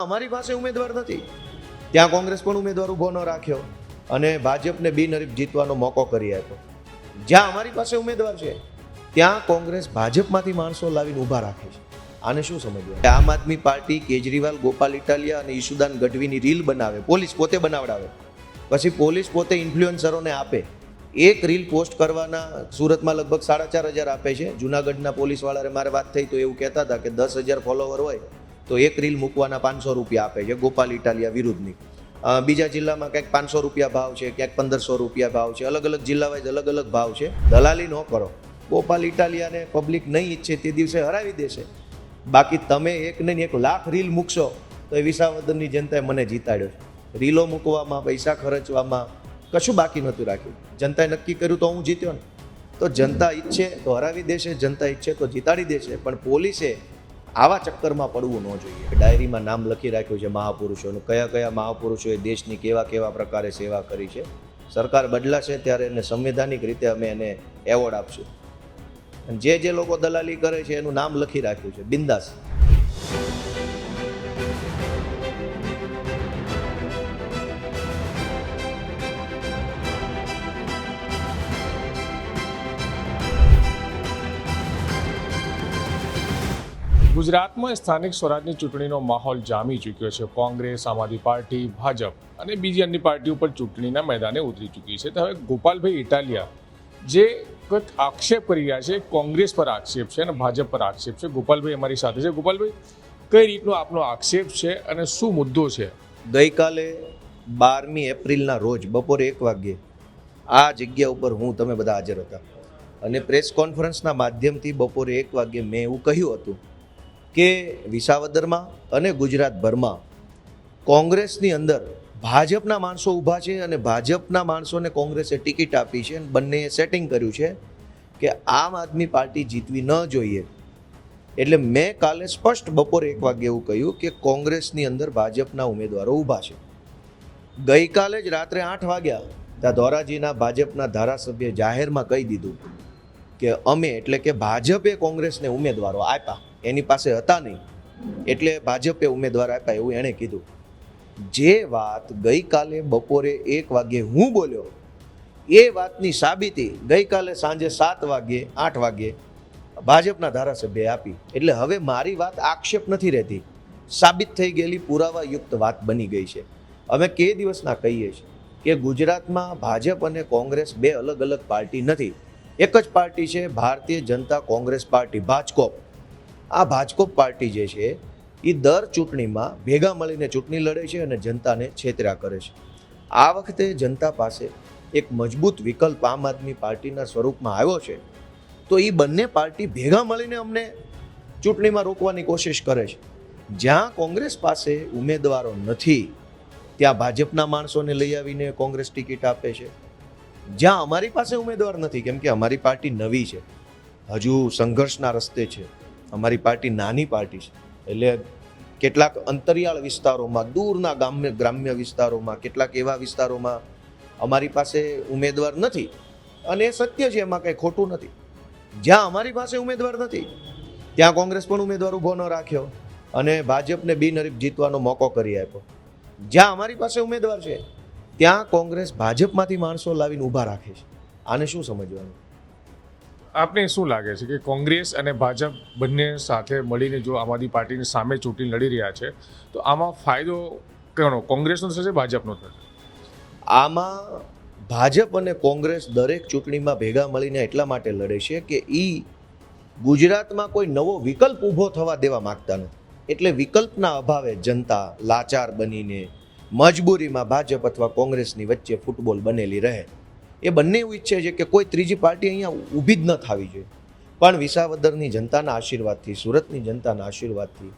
અમારી પાસે ઉમેદવાર નથી, ત્યાં કોંગ્રેસ પણ ઉમેદવાર ઊભો ન રાખ્યો અને ભાજપને બિનહરીફ જીતવાનો મોકો કરી આપ્યો. જ્યાં અમારી પાસે ઉમેદવાર છે ત્યાં કોંગ્રેસ ભાજપમાંથી માણસો લાવીને ઊભા રાખે છે. આને શું સમજવું? આમ આદમી પાર્ટી કેજરીવાલ, ગોપાલ ઇટાલિયા અને ઈશુદાન ગઢવીની રીલ બનાવે, પોલીસ પોતે બનાવડાવે, પછી પોલીસ પોતે ઇન્ફ્લુએન્સરોને આપે. એક રીલ પોસ્ટ કરવાના સુરતમાં લગભગ 4,500 આપે છે. જુનાગઢના પોલીસવાળાએ મારે વાત થઈ તો એવું કહેતા હતા કે 10,000 ફોલોવર હોય તો એક રીલ મૂકવાના 500 રૂપિયા આપે છે ગોપાલ ઇટાલિયા વિરુદ્ધની. બીજા જિલ્લામાં ક્યાંક 500 રૂપિયા ભાવ છે, ક્યાંક 1,500 રૂપિયા ભાવ છે. અલગ અલગ જિલ્લા વાઇઝ અલગ અલગ ભાવ છે. દલાલી ન કરો. ગોપાલ ઇટાલિયાને પબ્લિક નહીં ઈચ્છે તે દિવસે હરાવી દેશે. બાકી તમે એક નહીં 1 લાખ રીલ મૂકશો તો એ વિસાવદરની જનતાએ મને જીતાડ્યો છે. રીલો મૂકવામાં, પૈસા ખર્ચવામાં કશું બાકી નહોતું રાખ્યું. જનતાએ નક્કી કર્યું તો હું જીત્યો ને. તો જનતા ઈચ્છે તો હરાવી દેશે, જનતા ઈચ્છે તો જીતાડી દેશે. પણ પોલીસે આવા ચક્કરમાં પડવું ન જોઈએ. ડાયરીમાં નામ લખી રાખ્યું છે મહાપુરુષોનું, કયા કયા મહાપુરુષોએ દેશની કેવા કેવા પ્રકારે સેવા કરી છે. સરકાર બદલાશે ત્યારે એને સંવૈધાનિક રીતે અમે એને એવોર્ડ આપશું. અને જે લોકો દલાલી કરે છે એનું નામ લખી રાખ્યું છે. બિંદાસ. ગુજરાતમાં સ્થાનિક સ્વરાજની ચૂંટણીનો માહોલ જામી ચૂક્યો છે. કોંગ્રેસ, આમ આદમી પાર્ટી, ભાજપ અને બીજી અન્ય પાર્ટીઓ પર ચૂંટણીના મેદાને ઉતરી ચૂકી છે. તો હવે ગોપાલભાઈ ઇટાલિયા જે આક્ષેપ કરી રહ્યા છે, કોંગ્રેસ પર આક્ષેપ છે અને ભાજપ પર આક્ષેપ છે. ગોપાલભાઈ અમારી સાથે છે. ગોપાલભાઈ, કઈ રીતનો આપનો આક્ષેપ છે અને શું મુદ્દો છે? ગઈકાલે 12મી એપ્રિલના રોજ બપોરે 1 વાગ્યે આ જગ્યા ઉપર તમે બધા હાજર હતા અને પ્રેસ કોન્ફરન્સના માધ્યમથી બપોરે 1 વાગ્યે મેં એવું કહ્યું હતું કે વિસાવદરમાં અને ગુજરાતભરમાં કોંગ્રેસની અંદર ભાજપના માણસો ઊભા છે અને ભાજપના માણસોને કોંગ્રેસે ટિકિટ આપી છે અને બંનેએ સેટિંગ કર્યું છે કે આમ આદમી પાર્ટી જીતવી ન જોઈએ. એટલે મેં કાલે સ્પષ્ટ બપોરે 1 વાગ્યે એવું કહ્યું કે કોંગ્રેસની અંદર ભાજપના ઉમેદવારો ઊભા છે. ગઈકાલે જ રાત્રે 8 વાગ્યા ત્યાં ધોરાજીના ભાજપના ધારાસભ્યે જાહેરમાં કહી દીધું કે અમે એટલે કે ભાજપે કોંગ્રેસને ઉમેદવારો આપ્યા, એની પાસે હતા નહીં એટલે ભાજપે ઉમેદવાર આપ્યા એવું એણે કીધું. જે વાત ગઈકાલે બપોરે 1 વાગ્યે હું બોલ્યો એ વાતની સાબિતી ગઈકાલે સાંજે 7 વાગ્યે 8 વાગ્યે ભાજપના ધારાસભ્યએ આપી. એટલે હવે મારી વાત આક્ષેપ નથી રહેતી, સાબિત થઈ ગયેલી પુરાવાયુક્ત વાત બની ગઈ છે. અમે કે દિવસના કહીએ છીએ કે ગુજરાતમાં ભાજપ અને કોંગ્રેસ બે અલગ અલગ પાર્ટી નથી, એક જ પાર્ટી છે, ભારતીય જનતા કોંગ્રેસ પાર્ટી, ભાજકોપ. આ ભાજકોપ પાર્ટી જે છે એ દર ચૂંટણીમાં ભેગા મળીને ચૂંટણી લડે છે અને જનતાને છેતર્યા કરે છે. આ વખતે જનતા પાસે એક મજબૂત વિકલ્પ આમ આદમી પાર્ટીના સ્વરૂપમાં આવ્યો છે, તો એ બંને પાર્ટી ભેગા મળીને અમને ચૂંટણીમાં રોકવાની કોશિશ કરે છે. જ્યાં કોંગ્રેસ પાસે ઉમેદવારો નથી ત્યાં ભાજપના માણસોને લઈ આવીને કોંગ્રેસ ટિકિટ આપે છે. જ્યાં અમારી પાસે ઉમેદવાર નથી, કેમ કે અમારી પાર્ટી નવી છે, હજુ સંઘર્ષના રસ્તે છે, અમારી પાર્ટી નાની પાર્ટી છે, એટલે કેટલાક અંતરિયાળ વિસ્તારોમાં, દૂરના ગ્રામ્ય વિસ્તારોમાં, કેટલાક એવા વિસ્તારોમાં અમારી પાસે ઉમેદવાર નથી અને એ સત્ય છે, એમાં કંઈ ખોટું નથી. જ્યાં અમારી પાસે ઉમેદવાર નથી ત્યાં કોંગ્રેસ પણ ઉમેદવાર ઊભો ન રાખ્યો અને ભાજપને બિનહરીફ જીતવાનો મોકો કરી આપ્યો. જ્યાં અમારી પાસે ઉમેદવાર છે ત્યાં કોંગ્રેસ ભાજપમાંથી માણસો લાવીને ઊભા રાખે છે. આને શું સમજવાનું? આપને શું લાગે છે કે કોંગ્રેસ અને ભાજપ બંને સાથે મળીને જો આમ આદમી પાર્ટીની સામે ચૂંટણી લડી રહ્યા છે તો આમાં ફાયદો કોનો, કોંગ્રેસનો થશે, ભાજપનો થશે? આમાં ભાજપ અને કોંગ્રેસ દરેક ચૂંટણીમાં ભેગા મળીને એટલા માટે લડે છે કે ગુજરાતમાં કોઈ નવો વિકલ્પ ઊભો થવા દેવા માગતા નથી. એટલે વિકલ્પના અભાવે જનતા લાચાર બનીને મજબૂરીમાં ભાજપ અથવા કોંગ્રેસની વચ્ચે ફૂટબોલ બનેલી રહે. એ બંને એવું ઈચ્છે છે કે કોઈ ત્રીજી પાર્ટી અહીંયા ઊભી જ ન થવી જોઈએ. પણ વિસાવદરની જનતાના આશીર્વાદથી, સુરતની જનતાના આશીર્વાદથી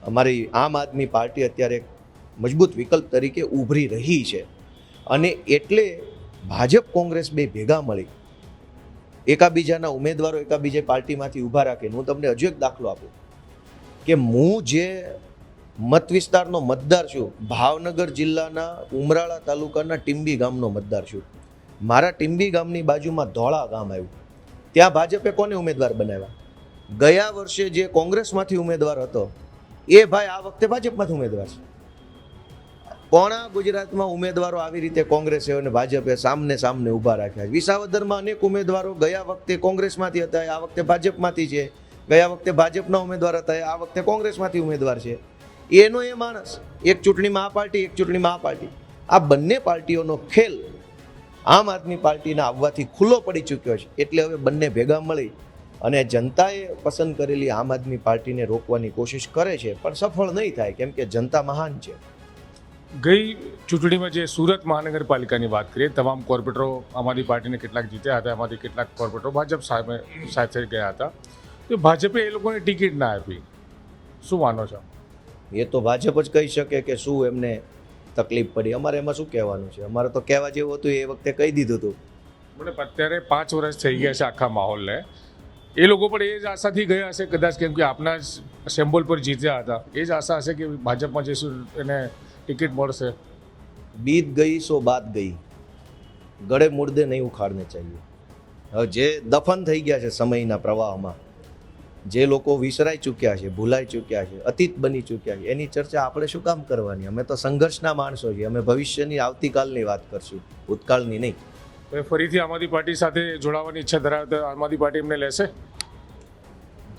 અમારી આમ આદમી પાર્ટી અત્યારે એક મજબૂત વિકલ્પ તરીકે ઉભરી રહી છે. અને એટલે ભાજપ કોંગ્રેસ બે ભેગા મળી એકાબીજાના ઉમેદવારો એકાબીજા પાર્ટીમાંથી ઊભા રાખે. હું તમને હજુ એક દાખલો આપું કે હું જે મત વિસ્તારનો મતદાર છું, ભાવનગર જિલ્લાના ઉમરાળા તાલુકાના ટીંબી ગામનો મતદાર છું. મારા ટીંબી ગામની બાજુમાં ધોળા ગામ આવ્યું, ત્યાં ભાજપે કોને ઉમેદવાર બનાવ્યા? ગયા વર્ષે જે કોંગ્રેસમાંથી ઉમેદવાર હતો એ ભાઈ આ વખતે ભાજપમાંથી ઉમેદવાર છે. પોણા ગુજરાતમાં ઉમેદવારો આવી રીતે કોંગ્રેસે અને ભાજપે સામને ઊભા રાખ્યા છે. વિસાવદરમાં અનેક ઉમેદવારો ગયા વખતે કોંગ્રેસમાંથી હતા, આ વખતે ભાજપમાંથી છે. ગયા વખતે ભાજપના ઉમેદવાર હતા, આ વખતે કોંગ્રેસમાંથી ઉમેદવાર છે. એનો એ માણસ, એક ચૂંટણીમાં આ પાર્ટી, એક ચૂંટણીમાં આ પાર્ટી. આ બંને પાર્ટીઓનો ખેલ આમ આદમી પાર્ટીના આવવાથી ખુલ્લો પડી ચૂક્યો છે. એટલે હવે બંને ભેગા મળી અને જનતાએ પસંદ કરેલી આમ આદમી પાર્ટીને રોકવાની કોશિશ કરે છે, પણ સફળ નહીં થાય, કેમ કે જનતા મહાન છે. ગઈ ચૂંટણીમાં જે સુરત મહાનગરપાલિકાની વાત કરીએ, તમામ કોર્પોરેટરો આમ આદમી પાર્ટીને કેટલાક જીત્યા હતા, એમાંથી કેટલાક કોર્પોરેટરો ભાજપ સાથે ગયા હતા. તો ભાજપે એ લોકોને ટિકિટ ના આપી, શું માનો છો? એ તો ભાજપ જ કહી શકે કે શું એમને તકલીફ પડી. અમારે એમાં શું કહેવાનું છે? અમારે તો કહેવા જેવું હતું એ વખતે કહી દીધું હતું. મને અત્યારે 5 વર્ષ થઈ ગયા છે આખા માહોલને. એ લોકો પણ એ જ આશાથી ગયા હશે કદાચ, કેમ કે આપના સિમ્બોલ પર જીત્યા હતા. એ જ આશા હશે કે ભાજપમાં જઈશું એને ટિકિટ મળશે. બીત ગઈ સો બાત ગઈ, ગળે મુર્દે નહીં ઉખાડને ચાહીએ. હવે જે દફન થઈ ગયા છે સમયના પ્રવાહમાં, જે લોકો વિસરાઈ ચૂક્યા છે, ભૂલાઈ ચૂક્યા છે, અતીત બની ચૂક્યા છે, એની ચર્ચા આપણે શું કામ કરવાની? અમે તો સંઘર્ષના માણસો છીએ. અમે ભવિષ્યની, આવતીકાલની વાત કરશું, ભૂતકાળની નહીં. હવે ફરીથી આમ આદમી પાર્ટી સાથે જોડાવાની ઈચ્છા ધરાવતા આમ આદમી પાર્ટી એમને લેશે?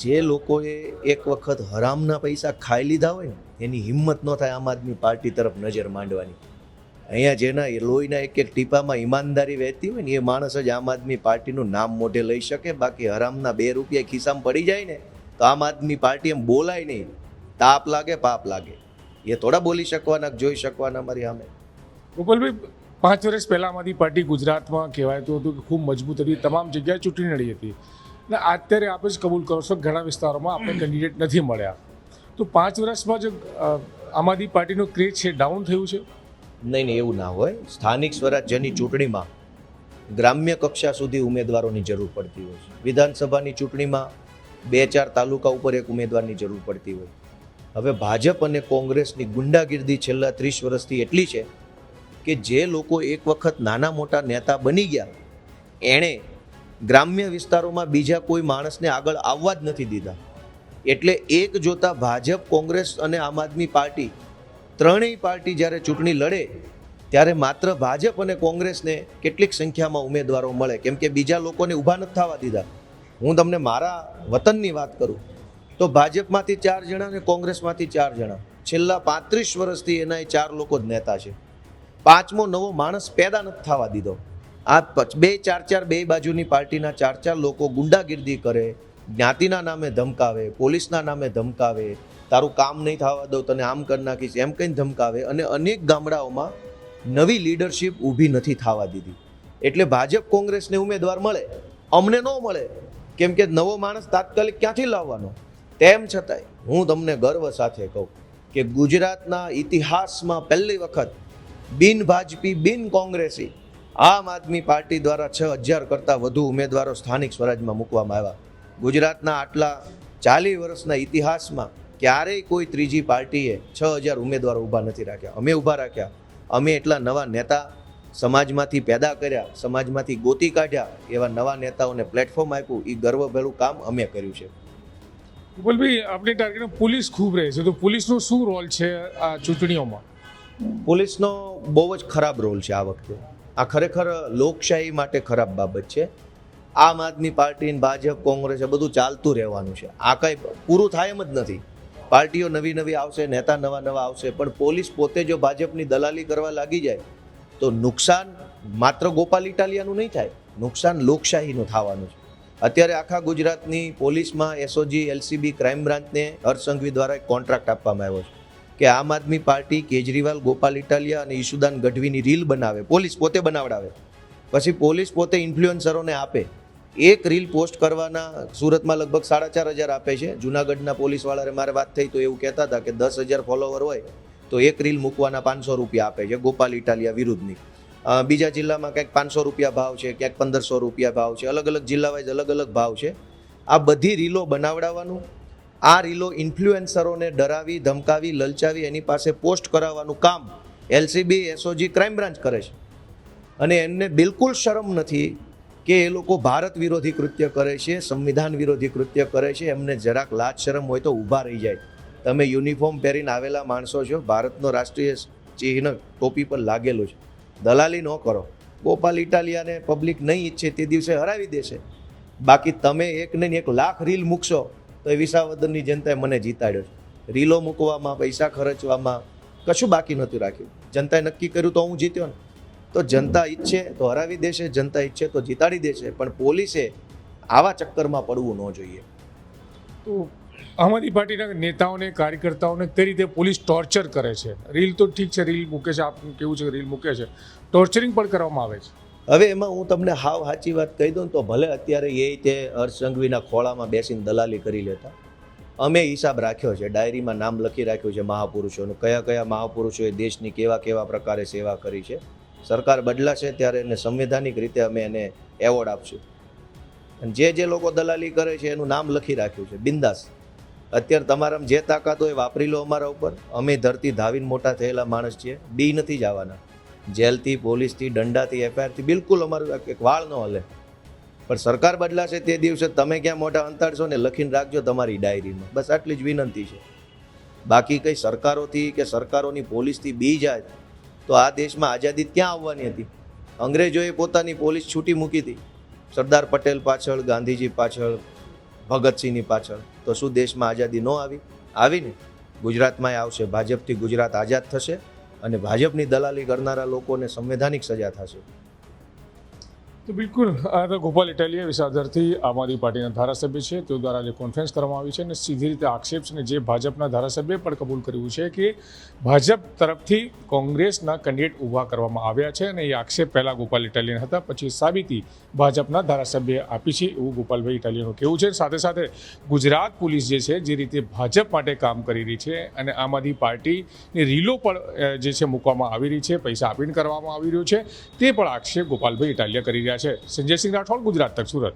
જે લોકોએ એક વખત હરામના પૈસા ખાઈ લીધા હોય ને, એની હિંમત ન થાય આમ આદમી પાર્ટી તરફ નજર માંડવાની. અહીંયા જેના લોહીના એક ટીપામાં ઈમાનદારી વહેતી હોય ને, એ માણસ જ આમ આદમી પાર્ટીનું નામ મોઢે લઈ શકે. બાકી હરામના 2 રૂપિયા ખિસ્સામાં પડી જાય ને તો આમ આદમી પાર્ટી એમ બોલાય નહીં. તાપ લાગે, પાપ લાગે. એ થોડા બોલી શકવાના, જોઈ શકવાના મારી સામે. ગોપાલભાઈ, 5 વર્ષ પહેલાં આમ આદમી પાર્ટી ગુજરાતમાં કહેવાતું હતું કે ખૂબ મજબૂત હતી, તમામ જગ્યાએ ચૂંટણી લડી હતી. અને અત્યારે આપણે જ કબૂલ કરો છો ઘણા વિસ્તારોમાં આપણે કેન્ડિડેટ નથી મળ્યા. તો 5 વર્ષમાં જ આમ આદમી પાર્ટીનું ક્રેઝ છે ડાઉન થયું છે? નહીં, એવું ના હોય. સ્થાનિક સ્વરાજ્યની ચૂંટણીમાં ગ્રામ્ય કક્ષા સુધી ઉમેદવારોની જરૂર પડતી હોય છે. વિધાનસભાની ચૂંટણીમાં 2-4 તાલુકા ઉપર એક ઉમેદવારની જરૂર પડતી હોય. હવે ભાજપ અને કોંગ્રેસની ગુંડાગીર્દી છેલ્લા 30 વર્ષથી એટલી છે કે જે લોકો એક વખત નાના મોટા નેતા બની ગયા, એણે ગ્રામ્ય વિસ્તારોમાં બીજા કોઈ માણસને આગળ આવવા જ નથી દીધા. એટલે એક જોતા ભાજપ, કોંગ્રેસ અને આમ આદમી પાર્ટી, ત્રણેય પાર્ટી જ્યારે ચૂંટણી લડે ત્યારે માત્ર ભાજપ અને કોંગ્રેસને કેટલીક સંખ્યામાં ઉમેદવારો મળે, કેમ કે બીજા લોકોને ઊભા નથી થવા દીધા. હું તમને મારા વતનની વાત કરું તો ભાજપમાંથી 4 જણા અને કોંગ્રેસમાંથી 4 જણા. છેલ્લા 35 વર્ષથી એના 4 લોકો જ નેતા છે. 5મો નવો માણસ પેદા નથી થવા દીધો. આ 2-4 બે બાજુની પાર્ટીના 4 લોકો ગુંડાગીર્દી કરે, જ્ઞાતિના નામે ધમકાવે, પોલીસના નામે ધમકાવે, તારું કામ નહીં થવા દઉં, તને આમ કરી નાખીશ, એમ કહીને ધમકાવે. અને અનેક ગામડાઓમાં નવી લીડરશિપ ઊભી નથી થવા દીધી. એટલે ભાજપ કોંગ્રેસને ઉમેદવાર મળે, અમને ન મળે, કેમ કે નવો માણસ તાત્કાલિક ક્યાંથી લાવવાનો? તેમ છતાંય હું તમને ગર્વ સાથે કહું કે ગુજરાતના ઇતિહાસમાં પહેલી વખત બિન ભાજપી, બિન કોંગ્રેસી આમ આદમી પાર્ટી દ્વારા 6000 કરતાં વધુ ઉમેદવારો સ્થાનિક સ્વરાજમાં મૂકવામાં આવ્યા. ગુજરાતના આટલા 40 વર્ષના ઇતિહાસમાં ક્યારેય કોઈ ત્રીજી પાર્ટીએ 6000 ઉમેદવારો ઊભા નથી રાખ્યા. અમે ઊભા રાખ્યા. અમે એટલા નવા નેતા સમાજમાંથી પેદા કર્યા, સમાજમાંથી ગોતી કાઢ્યા, એવા નવા નેતાઓને પ્લેટફોર્મ આપ્યું. એ ગર્વભેળું કામ અમે કર્યું છે. ગોપાલભાઈ, આપણી ટાર્ગેટમાં પોલીસ ખૂબ રહે છે, તો પોલીસનો શું રોલ છે આ ચૂંટણીઓમાં? પોલીસનો બહુ જ ખરાબ રોલ છે આ વખતે. આ ખરેખર લોકશાહી માટે ખરાબ બાબત છે. આમ આદમી પાર્ટી, ભાજપ, કોંગ્રેસ બધું ચાલતું રહેવાનું છે. આ કંઈ પૂરું થાય એમ જ નથી. પાર્ટીઓ નવી નવી આવશે, નેતા નવા નવા આવશે, પણ પોલીસ પોતે જો ભાજપની દલાલી કરવા લાગી જાય તો નુકસાન માત્ર ગોપાલ ઇટાલિયાનું નહીં થાય, નુકસાન લોકશાહીનું થવાનું છે. અત્યારે આખા ગુજરાતની પોલીસમાં SOG, LCB, crime બ્રાન્ચને Harsh Sanghavi દ્વારા એક કોન્ટ્રાક્ટ આપવામાં આવ્યો છે કે આમ આદમી પાર્ટી કેજરીવાલ, ગોપાલ ઇટાલિયા અને ઈશુદાન ગઢવીની રીલ બનાવે, પોલીસ પોતે બનાવડાવે, પછી પોલીસ પોતે ઇન્ફ્લુએન્સરોને આપે. એક રીલ પોસ્ટ કરવાના સુરતમાં લગભગ 4500 આપે છે. જુનાગઢના પોલીસવાળાએ મારે વાત થઈ તો એવું કહેતા હતા કે 10,000 ફોલોવર હોય તો એક રીલ મૂકવાના 500 રૂપિયા આપે છે ગોપાલ ઇટાલિયા વિરુદ્ધની. બીજા જિલ્લામાં ક્યાંક 500 રૂપિયા ભાવ છે, ક્યાંક 1500 રૂપિયા ભાવ છે. અલગ અલગ જિલ્લા વાઇઝ અલગ અલગ ભાવ છે. આ બધી રીલો બનાવડાવવાનું, આ રીલો ઇન્ફ્લુએન્સરોને ડરાવી, ધમકાવી, લલચાવી એની પાસે પોસ્ટ કરાવવાનું કામ એલસીબી, એસઓજી, ક્રાઇમ બ્રાન્ચ કરે છે. અને એમને બિલકુલ શરમ નથી કે એ લોકો ભારત વિરોધી કૃત્ય કરે છે, સંવિધાન વિરોધી કૃત્ય કરે છે. એમને જરાક લાજ શરમ હોય તો ઊભા રહી જાય. તમે યુનિફોર્મ પહેરીને આવેલા માણસો છો, ભારતનો રાષ્ટ્રીય ચિહ્ન ટોપી પર લાગેલું છે. દલાલી ન કરો. ગોપાલ ઇટાલિયાને પબ્લિક નહીં ઈચ્છે તે દિવસે હરાવી દેશે. બાકી તમે એક નહીં 1 લાખ રીલ મૂકશો તો એ વિસાવદરની જનતાએ મને જીતાડ્યો છે. રીલો મૂકવામાં, પૈસા ખર્ચવામાં કશું બાકી નહોતું રાખ્યું. જનતાએ નક્કી કર્યું તો હું જીત્યો ને. તો જનતા ઈચ્છે તો હરાવી દેશે, જનતા ઈચ્છે તો જીતાડી દેશે, પણ પોલીસે આવા ચક્કરમાં પડવું ન જોઈએ. તો આમ આદમી પાર્ટીના નેતાઓને, કાર્યકર્તાઓને કઈ રીતે પોલીસ ટોર્ચર કરે છે? રીલ તો ઠીક છે, રીલ મૂકે છે, આપનું કેવું છે રીલ મૂકે છે, ટોર્ચરિંગ પણ કરવામાં આવે છે. હવે એમાં હું તમને હાવ સાચી વાત કહી દઉં ને તો ભલે અત્યારે એ તે હર્ષ સંઘવીના ખોળામાં બેસીને દલાલી કરી લેતા, અમે હિસાબ રાખ્યો છે, ડાયરીમાં નામ લખી રાખ્યું છે મહાપુરુષોનું, કયા કયા મહાપુરુષોએ દેશની કેવા કેવા પ્રકારે સેવા કરી છે. સરકાર બદલાશે ત્યારે એને સંવૈધાનિક રીતે અમે એને એવોર્ડ આપશું. અને જે લોકો દલાલી કરે છે એનું નામ લખી રાખ્યું છે, બિંદાસ. અત્યારે તમારામાં જે તાકાત હોય વાપરી લો અમારા ઉપર. અમે ધરતી ધાવીને મોટા થયેલા માણસ છીએ, બી નથી જવાના. જેલથી, પોલીસથી, દંડાથી, એફઆઈઆરથી બિલકુલ અમારું એક વાળ ન હલે. પણ સરકાર બદલાશે તે દિવસે તમે ક્યાં મોઢા અંતાડશો ને લખીને રાખજો તમારી ડાયરીમાં. બસ આટલી જ વિનંતી છે. બાકી કંઈ સરકારોથી કે સરકારોની પોલીસથી બી જાય તો આ દેશમાં આઝાદી ક્યાં આવવાની હતી? અંગ્રેજોએ પોતાની પોલીસ છૂટી મૂકી હતી, સરદાર પટેલ પાછળ, ગાંધીજી પાછળ, ભગતસિંહની પાછળ. તો શું દેશમાં આઝાદી ન આવી? આવીને ગુજરાતમાં આવશે. ભાજપથી ગુજરાત આઝાદ થશે અને ભાજપની દલાલી કરનારા લોકોને સંવૈધાનિક સજા થશે. તો બિલકુલ આ તો ગોપાલ ઇટાલિયા વિસાવદરથી આમ આદમી પાર્ટીના ધારાસભ્ય છે, તેઓ દ્વારા જે કોન્ફરન્સ કરવામાં આવી છે અને સીધી રીતે આક્ષેપ છે, અને જે ભાજપના ધારાસભ્યએ પણ કબૂલ કર્યું છે કે ભાજપ તરફથી કોંગ્રેસના કેન્ડિડેટ ઊભા કરવામાં આવ્યા છે, અને એ આક્ષેપ પહેલાં ગોપાલ ઇટાલિયાના હતા, પછી સાબિતી ભાજપના ધારાસભ્યએ આપી છે, એવું ગોપાલભાઈ ઇટાલિયાનું કહેવું છે. સાથે સાથે ગુજરાત પોલીસ જે રીતે ભાજપ માટે કામ કરી રહી છે અને આમ આદમી પાર્ટીની રીલો પણ જે છે મૂકવામાં આવી રહી છે, પૈસા આપીને કરવામાં આવી રહ્યું છે, તે પણ આક્ષેપ ગોપાલભાઈ ઇટાલિયા કરી રહ્યા છે. સંજય સિંહ રાઠોડ, ગુજરાત તક, સુરત.